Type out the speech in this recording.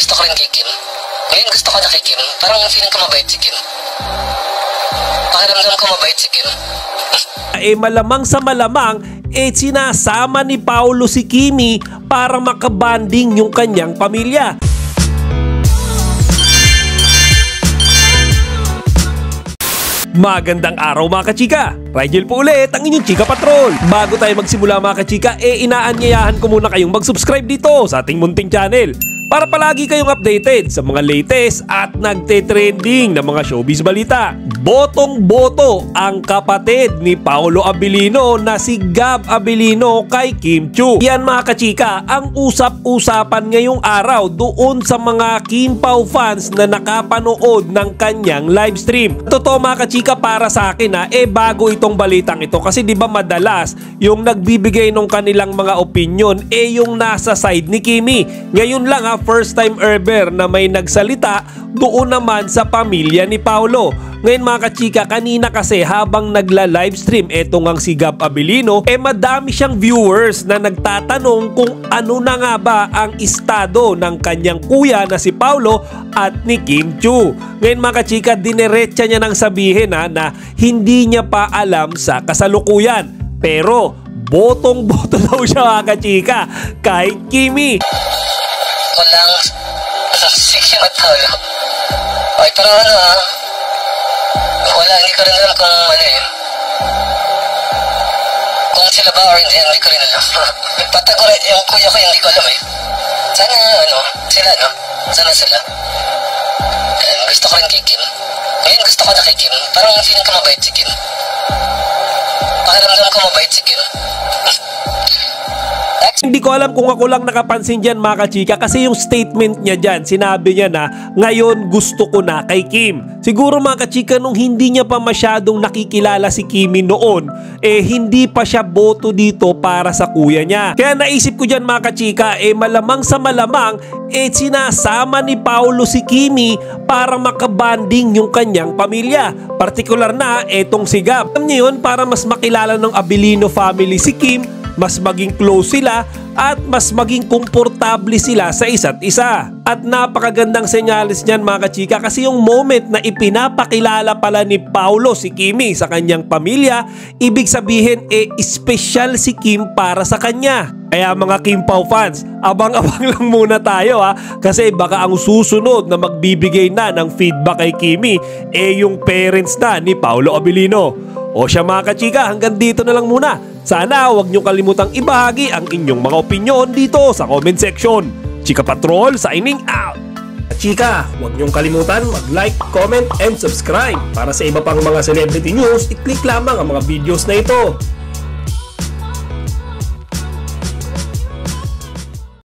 gusto ko rin kay Kim. Ngayon gusto ko na kay Kim. Parang feeling ko mabait si Kim. Pakiramdam ko mabait si Kim. Malamang sa malamang, sinasama ni Paolo si Kimi para makabanding yung kanyang pamilya. Magandang araw mga kachika! Rigel po ulit ang inyong Chika Patrol. Bago tayo magsimula mga kachika, inaanyayahan ko muna kayong mag-subscribe dito sa ating munting channel para palagi kayong updated sa mga latest at nagte-trending na mga showbiz balita. Botong-boto ang kapatid ni Paolo Abilino na si Gab Abilino kay Kim Chiu. Yan mga kachika, ang usap-usapan ngayong araw doon sa mga Kim Pao fans na nakapanood ng kanyang livestream. Totoo mga kachika, para sa akin bago itong balitang ito kasi di ba madalas yung nagbibigay ng kanilang mga opinion yung nasa side ni Kimi. Ngayon lang first time ever na may nagsalita doon naman sa pamilya ni Paolo. Ngayon mga kachika, kanina kasi habang nagla-livestream etong ang si Gab Abilino, madami siyang viewers na nagtatanong kung ano na nga ba ang estado ng kanyang kuya na si Paolo at ni Kim Chiu. Ngayon mga kachika, dinerecha niya nang sabihin na hindi niya pa alam sa kasalukuyan. Pero botong-boto daw siya mga kachika kay Kimi. Walang si Kim at Paolo. Ay, pero wala, hindi ko rin alam kung kung sila ba or hindi ko rin alam. Patagor yung kuya ko, hindi ko alam Sana sila sana sila. Gusto ko rin kay Kim. Ngayon gusto ko na kay Kim. Parang feeling ko mabait si Kim. Pakiramdam ko mabait si Kim. Hindi ko alam kung ako lang nakapansin dyan mga kachika, kasi yung statement niya dyan, sinabi niya na ngayon gusto ko na kay Kim. Siguro mga kachika, nung hindi niya pa masyadong nakikilala si Kimi noon, hindi pa siya boto dito para sa kuya niya. Kaya naisip ko dyan mga kachika, malamang sa malamang sinasama ni Paolo si Kimi para makabanding yung kanyang pamilya. Partikular na etong si Gab. Alam niyo yun, para mas makilala ng Abilino family si Kim, mas maging close sila at mas maging komportable sila sa isa't isa. At napakagandang senyales niyan mga kachika, kasi yung moment na ipinapakilala pala ni Paolo si Kimi sa kanyang pamilya, ibig sabihin special si Kim para sa kanya. Kaya mga Kim Pao fans, abang-abang lang muna tayo kasi baka ang susunod na magbibigay na ng feedback kay Kimi yung parents na ni Paolo Abilino. O siya mga kachika, hanggang dito na lang muna. Sana huwag nyo kalimutang ibahagi ang inyong mga opinyon dito sa comment section. Chika Patrol signing out! Chika, huwag niyong kalimutan mag-like, comment, and subscribe. Para sa iba pang mga celebrity news, i-click lamang ang mga videos na ito.